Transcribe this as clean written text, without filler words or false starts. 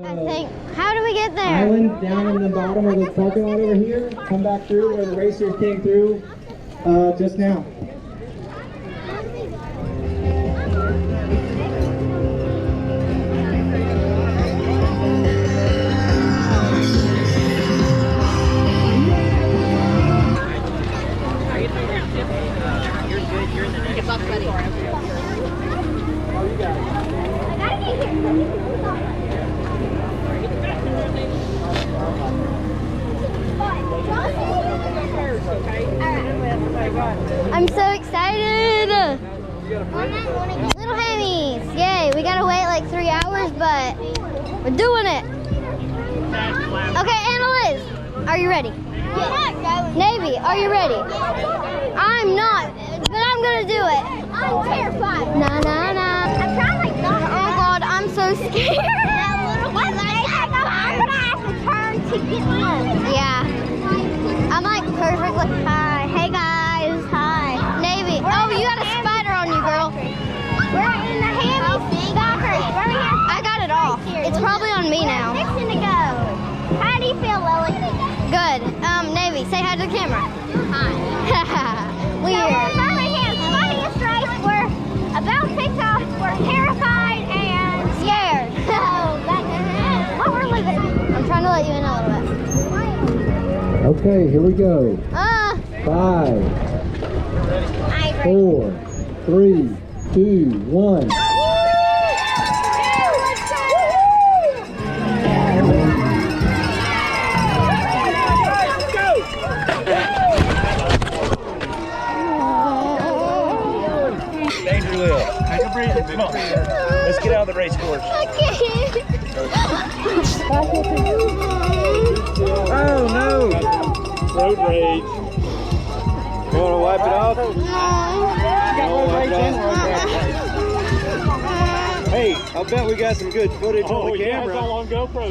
I think. How do we get there? Island down in the bottom of the parking lot over here. Come back through where the racers came through just now. I'm so excited! Little Hammies! Yay! We gotta wait like 3 hours, but we're doing it! Okay, Annalise, are you ready? Navy, are you ready? I'm not, but I'm gonna do it. I'm terrified. Nah, nah, nah. I'm trying like not. Oh God, I'm so scared. I'm gonna have to turn to get home. Yeah. I'm like perfectly. Hi. Hey guys. Hi. Navy. Oh, you got a spider on you, girl. We're in the Hammies backers. I got it off. It's probably on me now. We're fixing to go. How do you feel, Lily? Good. Navy, say hi to the camera. Hi. Weird. So we're in Birmingham's funniest race. We're about kicked off. We're terrified and scared. So that's what we're living. I'm trying to let you in a little bit. Okay, here we go. 5, 4, 3, 2, 1. Danger Lil. Take a breather. Come on. Let's get out of the race course. I can't. Oh no! Road rage. You want to wipe it off? Hey, I'll bet we got some good footage on the camera. On GoPro.